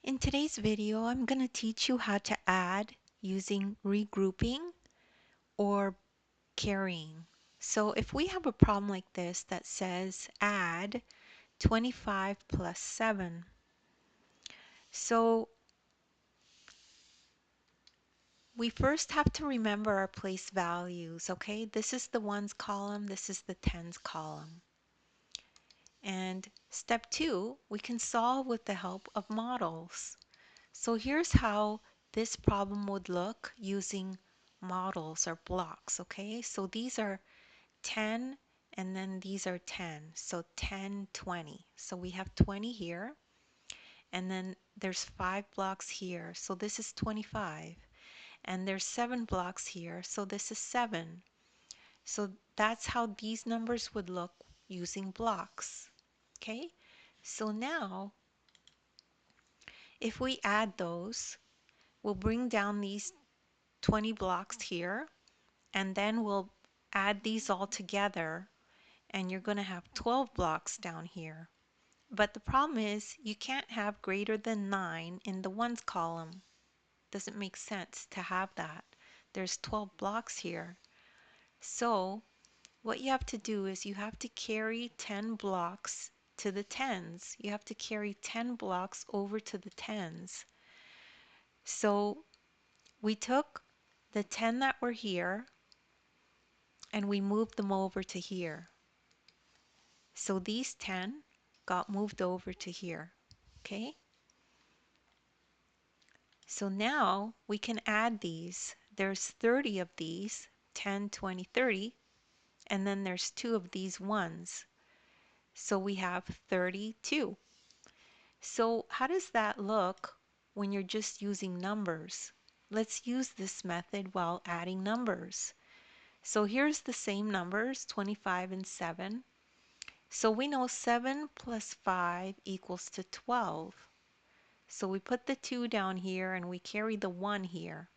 In today's video, I'm going to teach you how to add using regrouping or carrying. So if we have a problem like this that says add 25 plus 7, so we first have to remember our place values, okay? This is the ones column, this is the tens column. And step 2, we can solve with the help of models. So here's how this problem would look using models or blocks, okay? So these are 10 and then these are 10. So 10, 20. So we have 20 here and then there's 5 blocks here. So this is 25. And there's 7 blocks here. So this is 7. So that's how these numbers would look using blocks, okay? So now if we add those, we'll bring down these 20 blocks here, and then we'll add these all together, and you're going to have 12 blocks down here. But the problem is you can't have greater than 9 in the ones column. Doesn't make sense to have that. There's 12 blocks here. So what you have to do is you have to carry 10 blocks to the tens. You have to carry 10 blocks over to the tens. So we took the 10 that were here and we moved them over to here. So these 10 got moved over to here, okay? So now we can add these. There's 30 of these, 10, 20, 30, and then there's 2 of these ones. So we have 32. So how does that look when you're just using numbers? Let's use this method while adding numbers. So here's the same numbers, 25 and 7. So we know 7 plus 5 equals to 12. So we put the 2 down here and we carry the 1 here.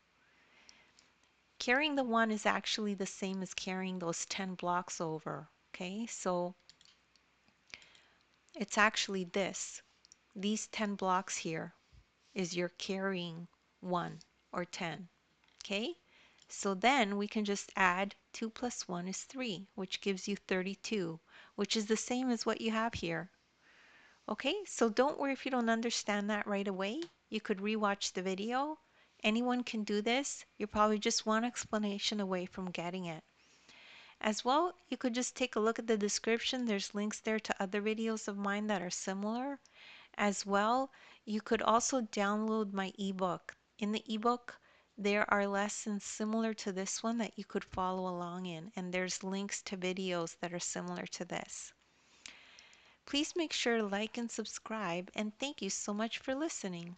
Carrying the 1 is actually the same as carrying those 10 blocks over. Okay, so it's actually this. These 10 blocks here is your carrying 1 or 10. Okay, so then we can just add 2 plus 1 is 3, which gives you 32, which is the same as what you have here. Okay, so don't worry if you don't understand that right away. You could rewatch the video. Anyone can do this. You're probably just one explanation away from getting it. As well, you could just take a look at the description. There's links there to other videos of mine that are similar. As well, you could also download my ebook. In the ebook, there are lessons similar to this one that you could follow along in, and there's links to videos that are similar to this. Please make sure to like and subscribe, and thank you so much for listening.